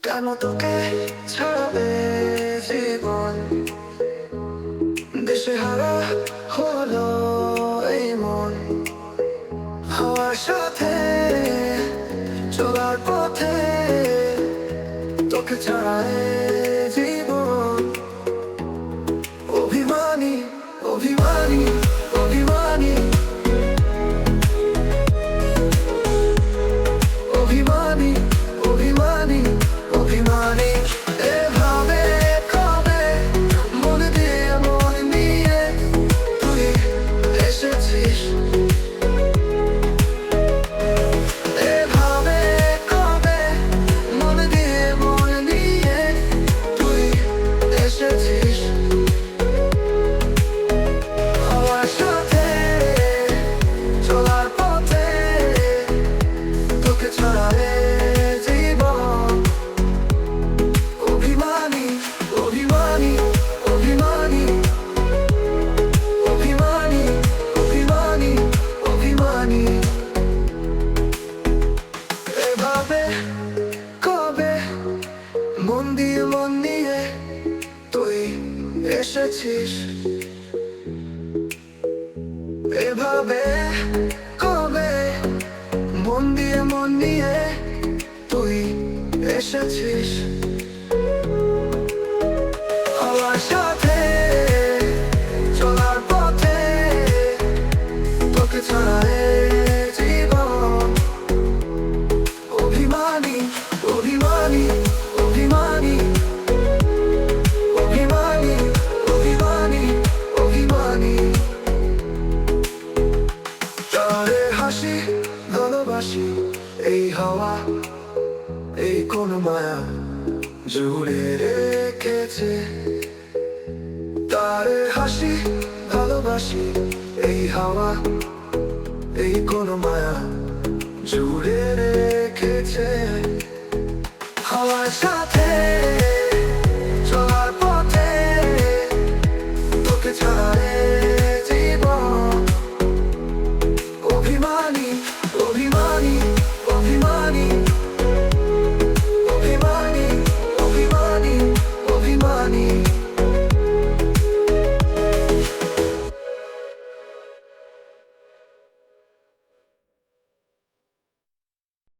কেন তোকে ছাড়াবে জীবন, দেশে হারা হলো এই মন। হওয়ার সাথে চলার পথে তোকে ছাড়ায় জীবন। অভিমানী অভিমানী অভিমানী অভিমানী অভিমানী অভিমানী। এভাবে কবে মন দিয়ে মন নিয়ে তুই এসেছিস? এভাবে কবে মন দিয়ে মন নিয়ে তুই এসেছিস? আমার সাথে চলার পথে তোকে ছাড়ালে জীবন। অভিমানী অভিমানী অভিমানী অভিমানী অভিমানী অভিমানী। এভাবে কবে মন দিয়ে মন নিয়ে তুই এসেছিস? এভাবে কবে মন দিয়ে মন নিয়ে তুই এসেছিস? আমার সাথে চলার পথে তোকে ছাড়ায় জীবন। অভিমানী অভিমানী অভিমানী অভিমানী অভিমানী অভিমানী। তারে হাসি ভালোবাসি এই হাওয়া, এই কোন মায়া জুড়ে রেখেছে। তারে হাসি ভালোবাসি এই হাওয়া, এই কোন মায়া জুড়ে রেখেছে। হাওয়ার সাথে চলার পথে তোকে ছাড়ায়